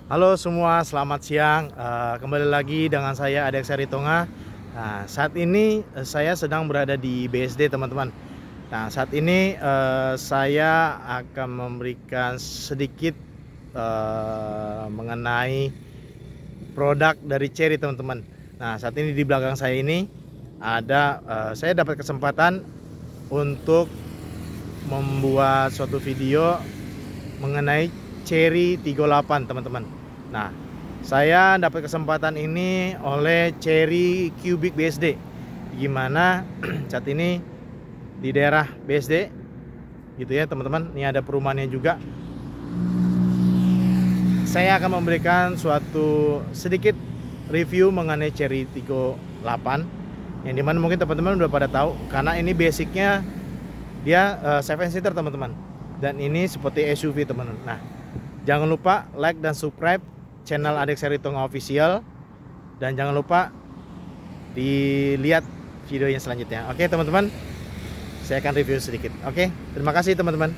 Halo semua, selamat siang. Kembali lagi dengan saya Adek Saritonga. Nah, saat ini saya sedang berada di BSD, teman-teman. Nah, saat ini saya akan memberikan sedikit mengenai produk dari Cherry, teman-teman. Nah, saat ini di belakang saya ini ada saya dapat kesempatan untuk membuat suatu video mengenai Cherry 38, teman-teman. Nah, saya dapat kesempatan ini oleh Cherry Cubic BSD, gimana saat ini di daerah BSD gitu ya, teman-teman. Ini ada perumahannya juga. Saya akan memberikan suatu sedikit review mengenai Cherry 38, yang dimana mungkin teman-teman udah pada tahu, karena ini basicnya dia 7 seater, teman-teman, dan ini seperti SUV, teman-teman. Nah, jangan lupa like dan subscribe channel Adek Saritonga Official, dan jangan lupa dilihat videonya selanjutnya. Oke, teman-teman, saya akan review sedikit. Oke, terima kasih, teman-teman.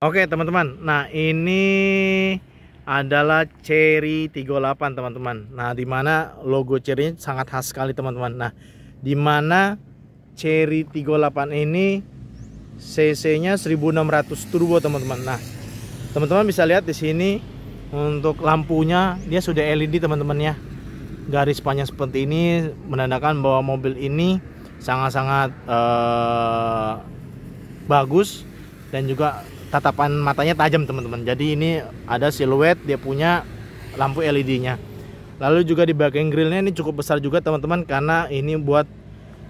Oke, teman-teman, nah ini adalah Cherry 38, teman-teman. Nah, dimana logo Cherry sangat khas sekali, teman-teman. Nah, dimana Cherry 38 ini cc-nya 1600 turbo, teman-teman. Nah, teman-teman bisa lihat di sini untuk lampunya dia sudah LED, teman-teman ya. Garis panjang seperti ini menandakan bahwa mobil ini sangat-sangat bagus, dan juga tatapan matanya tajam, teman-teman. Jadi ini ada siluet, dia punya lampu LED-nya. Lalu juga di bagian grillnya ini cukup besar juga, teman-teman, karena ini buat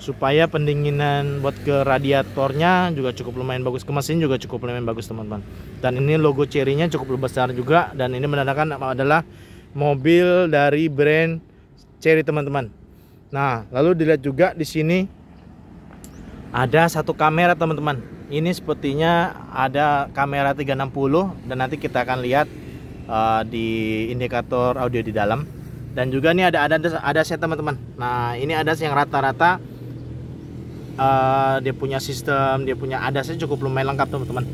supaya pendinginan buat ke radiatornya juga cukup lumayan bagus, ke mesin juga cukup lumayan bagus, teman-teman. Dan ini logo Cherry-nya cukup besar juga, dan ini menandakan adalah mobil dari brand Cherry, teman-teman. Nah, lalu dilihat juga di sini ada satu kamera, teman-teman. Ini sepertinya ada kamera 360, dan nanti kita akan lihat di indikator audio di dalam. Dan juga ini ada ADAS-nya, teman-teman. Nah, ini ADAS yang rata-rata dia punya sistem, dia punya ADAS-nya cukup lumayan lengkap, teman-teman.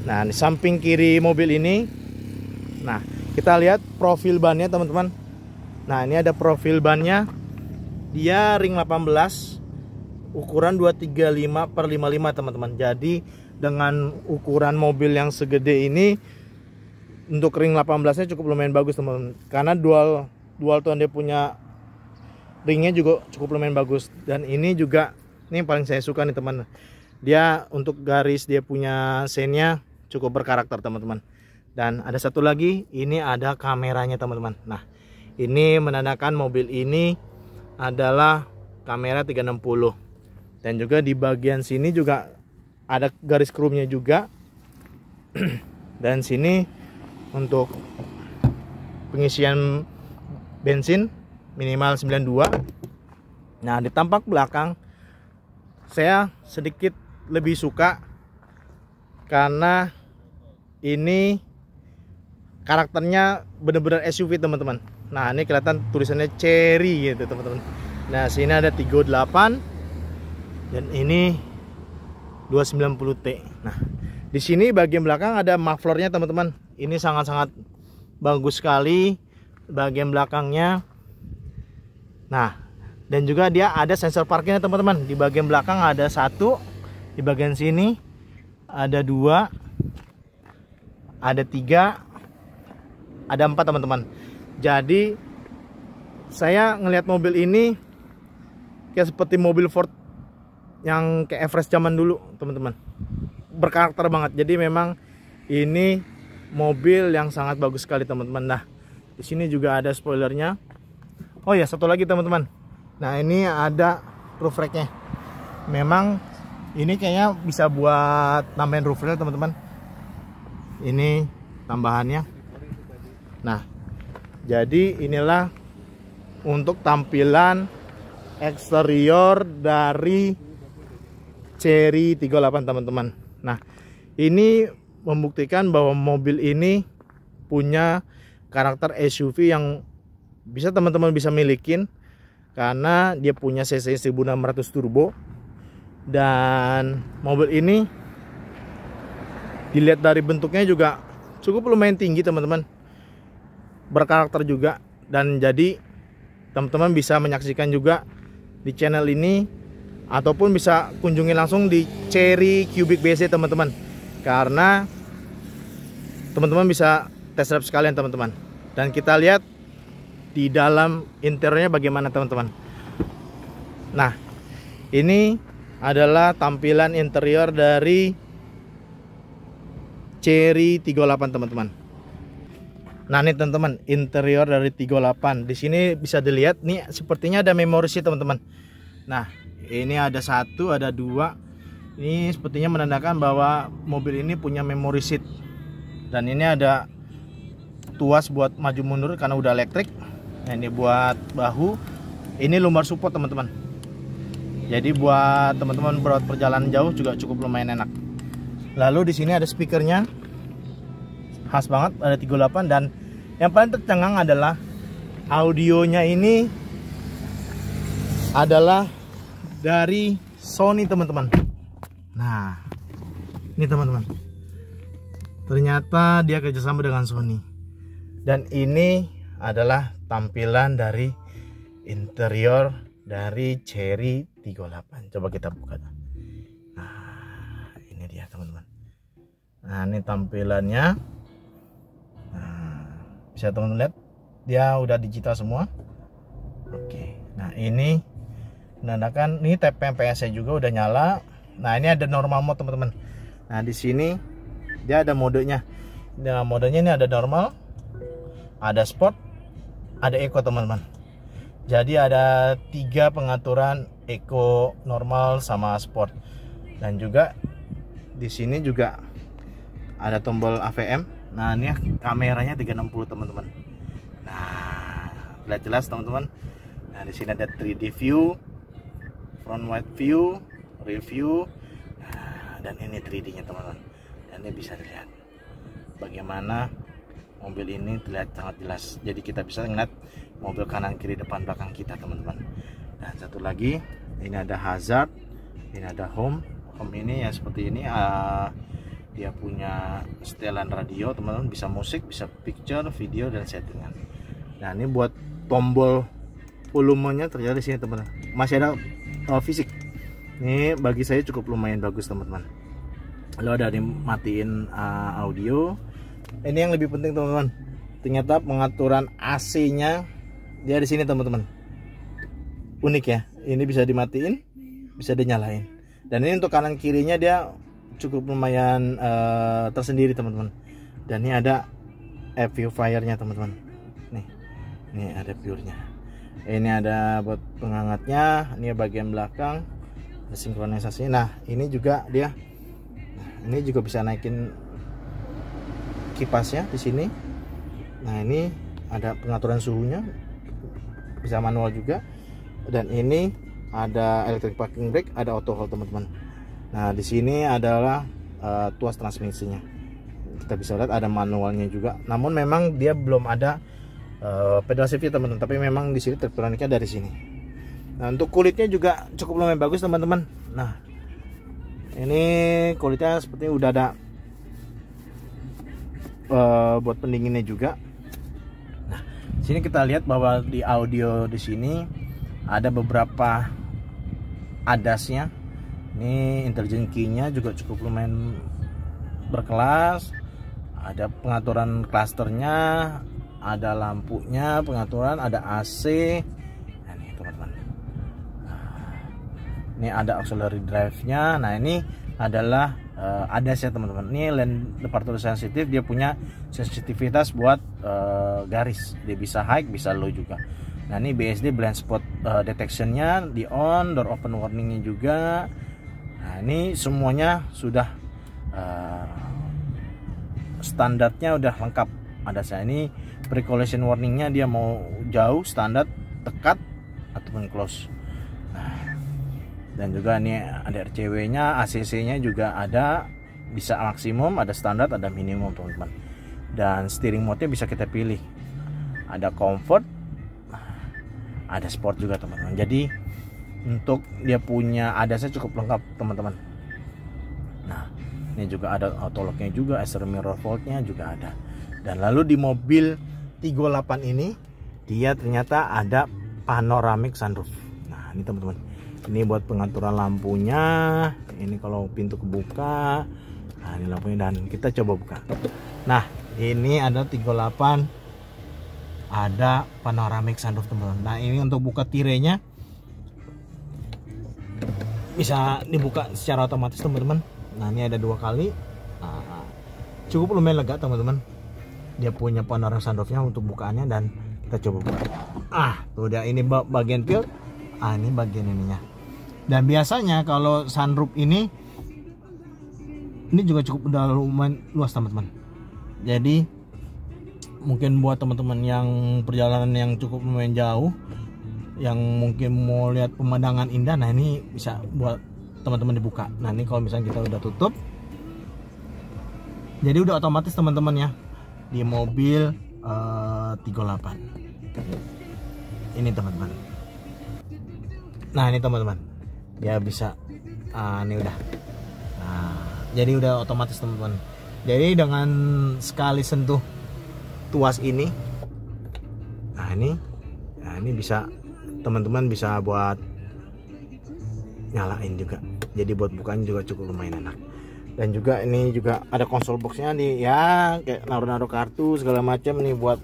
Nah, di samping kiri mobil ini, nah kita lihat profil bannya, teman-teman. Nah, ini ada profil bannya, dia ring 18 ukuran 235/55, teman-teman. Jadi dengan ukuran mobil yang segede ini, untuk ring 18-nya cukup lumayan bagus, teman-teman. Karena dual tone, dia punya ringnya juga cukup lumayan bagus. Dan ini juga, ini yang paling saya suka nih, teman. Dia untuk garis, dia punya seinnya cukup berkarakter, teman-teman. Dan ada satu lagi, ini ada kameranya, teman-teman. Nah, ini menandakan mobil ini adalah kamera 360. Dan juga di bagian sini juga ada garis chrome-nya juga. Dan sini untuk pengisian bensin minimal 92. Nah, di tampak belakang saya sedikit lebih suka karena ini karakternya bener-bener SUV, teman-teman. Nah, ini kelihatan tulisannya Cherry gitu, teman-teman. Nah, sini ada 38 dan ini 290T. Nah, di sini bagian belakang ada mufflernya, teman-teman. Ini sangat-sangat bagus sekali bagian belakangnya. Nah, dan juga dia ada sensor parkirnya, teman-teman. Di bagian belakang ada satu, di bagian sini ada dua, ada tiga, ada empat, teman-teman. Jadi saya ngelihat mobil ini kayak seperti mobil Ford yang kayak Everest zaman dulu, teman-teman. Berkarakter banget. Jadi memang ini mobil yang sangat bagus sekali, teman-teman. Nah, di sini juga ada spoilernya. Oh ya, satu lagi, teman-teman. Nah, ini ada roof racknya. Memang ini kayaknya bisa buat nambahin roof rack, teman-teman. Ini tambahannya. Nah, jadi inilah untuk tampilan eksterior dari Cherry 38, teman-teman. Nah, ini membuktikan bahwa mobil ini punya karakter SUV yang bisa teman-teman bisa milikin, karena dia punya cc 1600 turbo. Dan mobil ini dilihat dari bentuknya juga cukup lumayan tinggi, teman-teman. berkarakter juga. Dan jadi teman-teman bisa menyaksikan juga di channel ini, ataupun bisa kunjungi langsung di Cherry Cubic BC teman-teman, karena teman-teman bisa test drive sekalian teman-teman. Dan kita lihat di dalam interiornya bagaimana teman-teman. Nah, ini adalah tampilan interior dari Cherry 38 teman-teman. Nah, ini teman-teman, interior dari 38. Di sini bisa dilihat nih, sepertinya ada memory seat teman-teman. Nah, ini ada 1, ada 2. Ini sepertinya menandakan bahwa mobil ini punya memory seat. Dan ini ada tuas buat maju mundur karena udah elektrik. Nah, ini buat bahu. Ini lumbar support teman-teman. Jadi buat teman-teman buat perjalanan jauh juga cukup lumayan enak. Lalu di sini ada speakernya, khas banget, ada 38. Dan yang paling tercengang adalah audionya ini adalah dari Sony teman-teman. Nah, ini teman-teman, ternyata dia kerjasama dengan Sony. Dan ini adalah tampilan dari interior dari Cherry 38. Coba kita buka. Nah, ini dia teman-teman. Nah, ini tampilannya. Nah, bisa teman-teman lihat, dia udah digital semua. Oke. Nah, ini menandakan ini TPMPS-nya juga udah nyala. Nah, ini ada normal mode teman-teman. Nah, di sini dia ada modenya. Nah, modenya ini ada normal, ada sport, ada eco teman-teman. Jadi ada 3 pengaturan, eco, normal, sama sport. Dan juga di sini juga ada tombol AVM. Nah, ini kameranya 360 teman-teman. Nah, lihat jelas teman-teman. Nah, di sini ada 3D view, front wide view, rear view. Nah, dan ini 3D-nya teman-teman. Dan ini bisa dilihat bagaimana mobil ini terlihat sangat jelas. Jadi kita bisa melihat mobil kanan, kiri, depan, belakang kita teman-teman. Dan satu lagi, ini ada hazard, ini ada home. Home ini ya seperti ini. Dia punya setelan radio teman-teman, bisa musik, bisa picture, video, dan settingan. Nah, ini buat tombol volumenya ternyata di sini teman-teman. Masih ada fisik. Ini bagi saya cukup lumayan bagus teman-teman. Lalu ada dimatiin audio. Ini yang lebih penting teman-teman. Ternyata pengaturan AC-nya dia di sini teman-teman. Unik ya. Ini bisa dimatiin, bisa dinyalain. Dan ini untuk kanan kirinya dia cukup lumayan tersendiri teman-teman. Dan ini ada air purifiernya teman-teman. Nih ada pure-nya. Ini ada buat penghangatnya. Ini bagian belakang, ada sinkronisasi. Nah, ini juga dia. Nah, ini juga bisa naikin kipasnya di sini. Nah, ini ada pengaturan suhunya, bisa manual juga. Dan ini ada electric parking brake, ada auto hold teman-teman. Nah, di sini adalah tuas transmisinya. Kita bisa lihat ada manualnya juga. Namun memang dia belum ada pedal shift teman-teman. Tapi memang di sini tektoniknya dari sini. Nah, untuk kulitnya juga cukup lumayan bagus teman-teman. Nah, ini kulitnya sepertinya udah ada buat pendinginnya juga. Nah, sini kita lihat bahwa di audio di sini ada beberapa ADAS-nya. Ini intelligent key-nya juga cukup lumayan berkelas. Ada pengaturan klasternya, ada lampunya, pengaturan, ada AC. Nah, ini teman-teman. Ini ada auxiliary drive-nya. Nah, ini adalah ADAS ya teman-teman. Ini lane departure sensitif, dia punya sensitivitas buat garis. Dia bisa high, bisa low juga. Nah, ini BSD blind spot detection-nya di on, door open warning-nya juga. Nah, ini semuanya sudah standarnya udah lengkap. Ada saya ini pre-collision warning-nya, dia mau jauh, standar, dekat, ataupun close. Nah, dan juga ini ada RCW-nya, ACC-nya juga ada, bisa maksimum, ada standar, ada minimum teman-teman. Dan steering mode-nya bisa kita pilih. Ada comfort, ada sport juga teman-teman. Jadi untuk dia punya ADAS-nya cukup lengkap teman-teman. Nah, ini juga ada auto lock-nya juga, external mirror fault-nya juga ada. Dan lalu di mobil Tigo 8 ini dia ternyata ada panoramic sunroof. Nah ini teman-teman, ini buat pengaturan lampunya. Ini kalau pintu kebuka, nah ini lampunya, dan kita coba buka. Nah ini ada Tigo 8 ada panoramic sunroof teman-teman. Nah ini untuk buka tirainya bisa dibuka secara otomatis teman-teman. Nah ini ada 2 kali. Nah, cukup lumayan lega teman-teman. Dia punya panoramic sunroofnya untuk bukaannya, dan kita coba buka. Tuh udah, ini bagian pil. Ini bagian ininya. Dan biasanya kalau sunroof ini juga cukup udah lumayan luas teman-teman. Jadi mungkin buat teman-teman yang perjalanan yang cukup lumayan jauh, yang mungkin mau lihat pemandangan indah, nah ini bisa buat teman-teman dibuka. Nah ini kalau misalnya kita udah tutup, jadi udah otomatis teman-teman ya di mobil Tigo 8 ini teman-teman. Nah ini teman-teman, dia bisa ini udah, jadi udah otomatis teman-teman. Jadi dengan sekali sentuh tuas ini, ini bisa teman-teman bisa buat nyalain juga. Jadi buat bukanya juga cukup lumayan enak. Dan juga ini juga ada konsol boxnya nih ya, kayak naruh-naruh kartu segala macam nih buat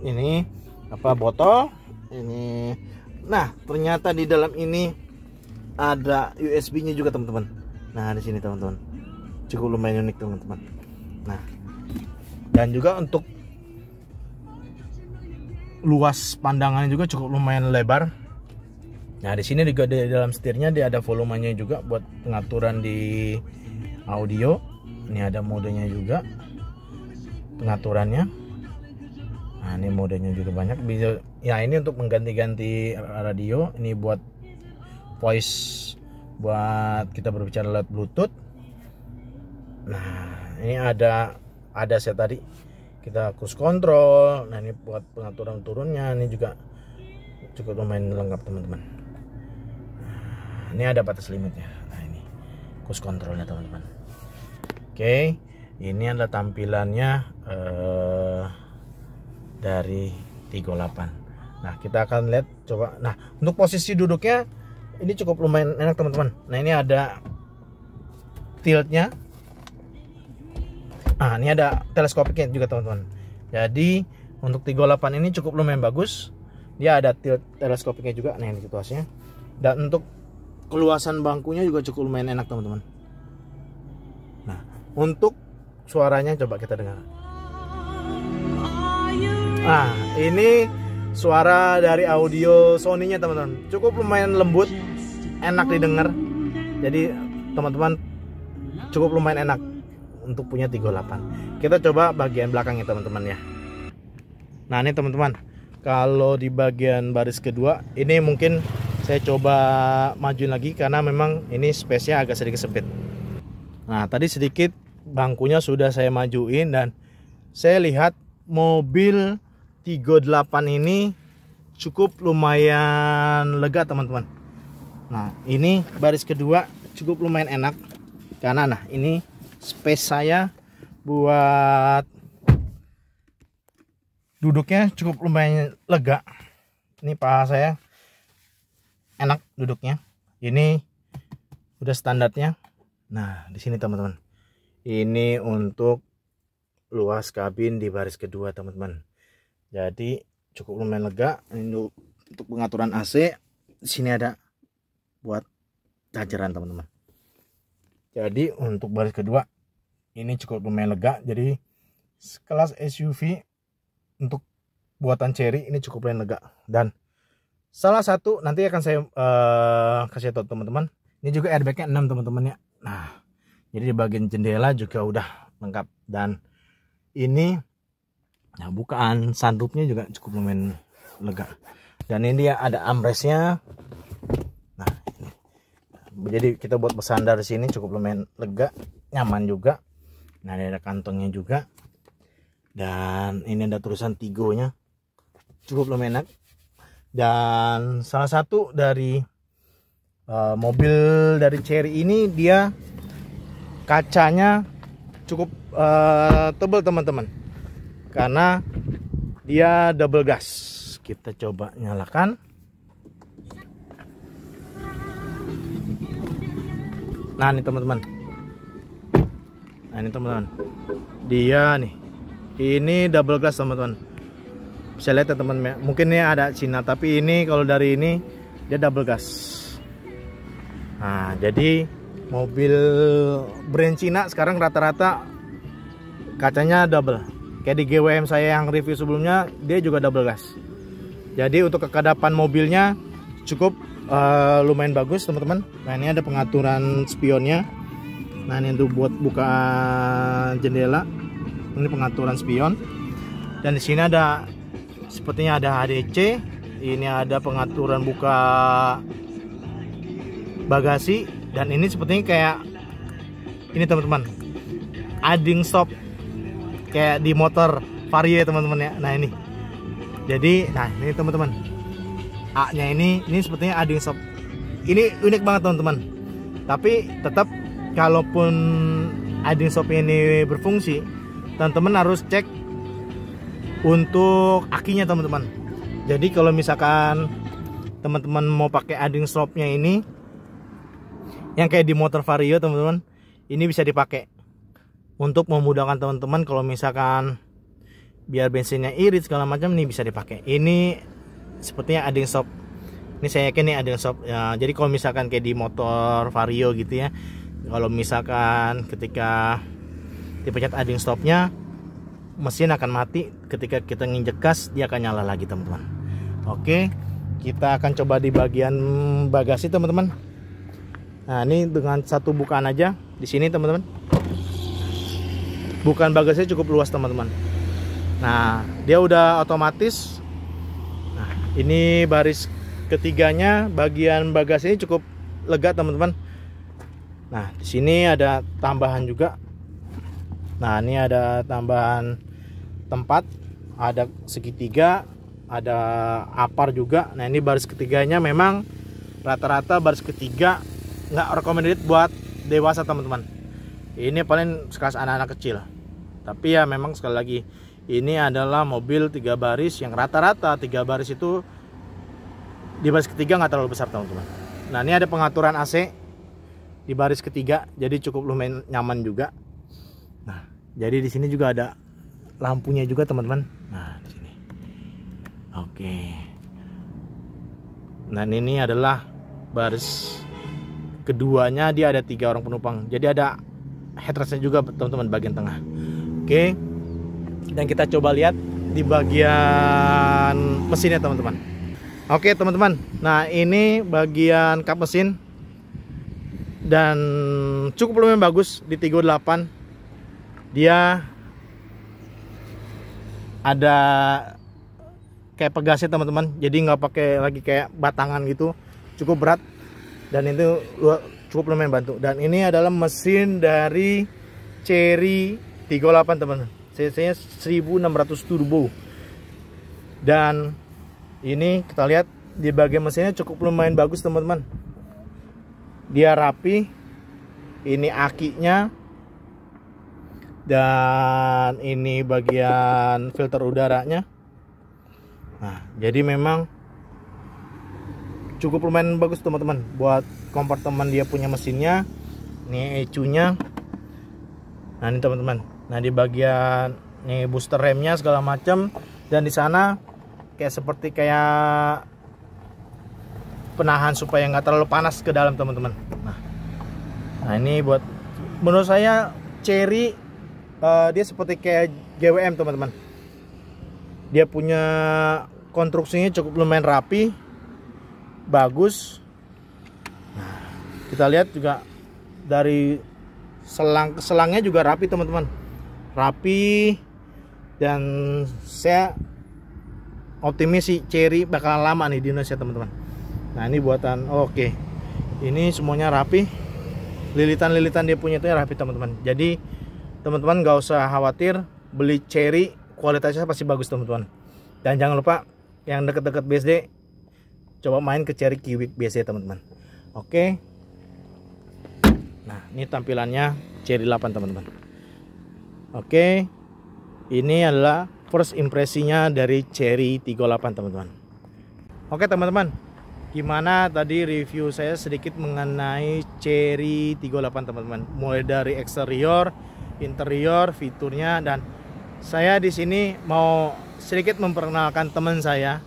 ini apa botol ini. Nah ternyata di dalam ini ada USB-nya juga teman-teman. Nah di sini teman-teman, cukup lumayan unik teman-teman. Nah dan juga untuk luas pandangannya juga cukup lumayan lebar. Nah di sini juga di dalam setirnya dia ada volumenya juga buat pengaturan di audio. Ini ada modenya juga pengaturannya. Nah ini modenya juga banyak. Bisa ya, ini untuk mengganti-ganti radio. Ini buat voice, buat kita berbicara lewat Bluetooth. Nah ini ada set tadi kita cruise control. Nah ini buat pengaturan turunnya. Ini juga cukup lumayan lengkap teman-teman. Nah, ini ada batas limitnya. Nah ini cruise controlnya teman-teman. Oke, ini adalah tampilannya dari Tigo 8. Nah kita akan lihat coba. Nah untuk posisi duduknya ini cukup lumayan enak teman-teman. Nah ini ada tiltnya. Ini ada teleskopiknya juga teman-teman. Jadi untuk Tigo 8 ini cukup lumayan bagus. Dia ada tilt teleskopiknya juga. Nah ini situasinya. Dan untuk keluasan bangkunya juga cukup lumayan enak teman-teman. Nah untuk suaranya coba kita dengar. Nah ini suara dari audio Sony-nya teman-teman. Cukup lumayan lembut, enak didengar. Jadi teman-teman cukup lumayan enak untuk punya Tigo 8. Kita coba bagian belakangnya teman-teman ya. Nah ini teman-teman, kalau di bagian baris kedua ini mungkin saya coba majuin lagi karena memang ini space-nya agak sedikit sempit. Nah tadi sedikit bangkunya sudah saya majuin, dan saya lihat mobil Tigo 8 ini cukup lumayan lega teman-teman. Nah ini baris kedua cukup lumayan enak karena nah ini space saya buat duduknya cukup lumayan lega. Ini paha saya enak duduknya. Ini udah standarnya. Nah di sini teman-teman, ini untuk luas kabin di baris kedua teman-teman. Jadi cukup lumayan lega. Ini untuk pengaturan AC. Di sini ada buat chargeran teman-teman. Jadi untuk baris kedua ini cukup lumayan lega. Jadi kelas SUV untuk buatan Chery ini cukup lumayan lega. Dan salah satu nanti akan saya kasih tahu teman-teman. Ini juga airbagnya 6 teman-teman ya. Nah jadi di bagian jendela juga udah lengkap. Dan ini nah bukaan sunroofnya juga cukup lumayan lega. Dan ini dia ada armrestnya. Nah ini. Jadi kita buat bersandar di sini cukup lumayan lega, nyaman juga. Nah ini ada kantongnya juga. Dan ini ada tulisan Tigo-nya, cukup lumayan enak. Dan salah satu dari mobil dari Chery ini dia kacanya cukup tebal teman-teman, karena dia double gas. Kita coba nyalakan. Nah ini teman-teman, dia nih, ini double gas teman-teman. Bisa lihat ya teman-teman, mungkin ini ada Cina, tapi ini kalau dari ini dia double gas. Nah jadi mobil brand Cina sekarang rata-rata kacanya double. Kayak di GWM saya yang review sebelumnya, dia juga double gas. Jadi untuk kekadapan mobilnya cukup lumayan bagus teman-teman. Nah ini ada pengaturan spionnya. Nah ini untuk buat buka jendela. Ini pengaturan spion. Dan di sini ada sepertinya ada ADC. Ini ada pengaturan buka bagasi. Dan ini sepertinya kayak ini teman-teman, idling stop kayak di motor Vario teman-teman ya. Nah ini. Jadi nah ini teman-teman, A-nya ini sepertinya idling stop. Ini unik banget teman-teman. Tapi tetap kalaupun idling stop ini berfungsi, teman-teman harus cek untuk akinya teman-teman. Jadi kalau misalkan teman-teman mau pakai idling stopnya ini yang kayak di motor Vario teman-teman, ini bisa dipakai untuk memudahkan teman-teman kalau misalkan biar bensinnya irit segala macam, nih bisa dipakai. Ini sepertinya idling stop. Ini saya yakin nih idling stop ya. Jadi kalau misalkan kayak di motor Vario gitu ya, kalau misalkan ketika dipencet idling stopnya, mesin akan mati. Ketika kita nginjek gas, dia akan nyala lagi teman-teman. Oke, kita akan coba di bagian bagasi teman-teman. Nah ini dengan satu bukaan aja di sini teman-teman. Bukaan bagasinya cukup luas teman-teman. Nah dia udah otomatis. Nah ini baris ketiganya, bagian bagasinya cukup lega teman-teman. Nah di sini ada tambahan juga. Nah ini ada tambahan tempat, ada segitiga, ada apar juga. Nah ini baris ketiganya memang rata-rata baris ketiga nggak recommended buat dewasa teman-teman. Ini paling sekelas anak-anak kecil. Tapi ya memang sekali lagi, ini adalah mobil 3 baris yang rata-rata 3 baris itu di baris ketiga nggak terlalu besar teman-teman. Nah ini ada pengaturan AC di baris ketiga, jadi cukup lumayan nyaman juga. Nah jadi di sini juga ada lampunya juga teman-teman. Nah di sini. Oke. Nah ini adalah baris keduanya, dia ada 3 orang penumpang. Jadi ada headrestnya juga teman-teman bagian tengah. Oke. Dan kita coba lihat di bagian mesinnya teman-teman. Oke teman-teman. Nah ini bagian kap mesin dan cukup lumayan bagus di Tiggo 8. Dia ada kayak pegasnya teman-teman. Jadi nggak pakai lagi kayak batangan gitu. Cukup berat. Dan itu cukup lumayan bantu. Dan ini adalah mesin dari Chery Tiggo 8 teman-teman. CC-nya 1600 turbo. Dan ini kita lihat di bagian mesinnya cukup lumayan bagus teman-teman. Dia rapi. Ini akinya. Dan ini bagian filter udaranya. Nah, jadi memang cukup lumayan bagus teman-teman buat kompartemen dia punya mesinnya. Ini ECU-nya. Nah ini teman-teman. Nah di bagian nih booster remnya segala macam, dan di sana kayak penahan supaya nggak terlalu panas ke dalam teman-teman. Nah ini buat menurut saya Chery dia seperti kayak GWM teman-teman. Dia punya konstruksinya cukup lumayan rapi, bagus. Nah, kita lihat juga dari selangnya juga rapi teman-teman, rapi. Dan saya optimis sih Chery bakalan lama nih di Indonesia teman-teman. Nah ini buatan oke. Ini semuanya rapi, lilitan-lilitan dia punya itu ya rapi teman-teman. Jadi teman-teman nggak usah khawatir, beli Chery kualitasnya pasti bagus teman-teman. Dan jangan lupa yang deket-deket BSD, coba main ke Chery Kiwik BSD teman-teman. Oke. Nah ini tampilannya Chery 8 teman-teman. Oke. Ini adalah first impresinya dari Chery 38 teman-teman. Oke teman-teman, gimana tadi review saya sedikit mengenai Chery 38 teman-teman, mulai dari eksterior, interior, fiturnya, dan saya di sini mau sedikit memperkenalkan teman saya.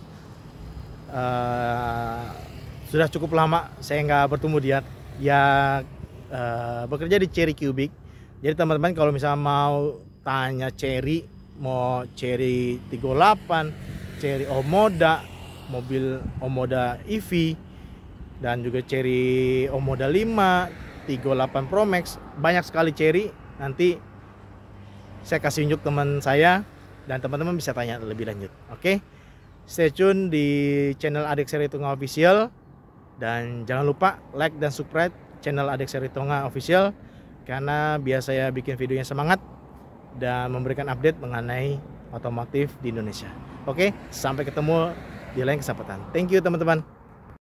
Sudah cukup lama saya nggak bertemu dia bekerja di Chery Cubic. Jadi teman-teman kalau misalnya mau tanya Chery, mau Chery 38, Chery Omoda, mobil Omoda EV, dan juga Chery Omoda 5, 38 Pro Max, banyak sekali Chery. Nanti saya kasih unjuk teman saya dan teman-teman bisa tanya lebih lanjut. Oke, stay tune di channel Adik Seri Tonga Official, dan jangan lupa like dan subscribe channel Adik Seri Tonga Official, karena biar saya bikin videonya semangat dan memberikan update mengenai otomotif di Indonesia. Oke, sampai ketemu di lain kesempatan. Thank you teman-teman.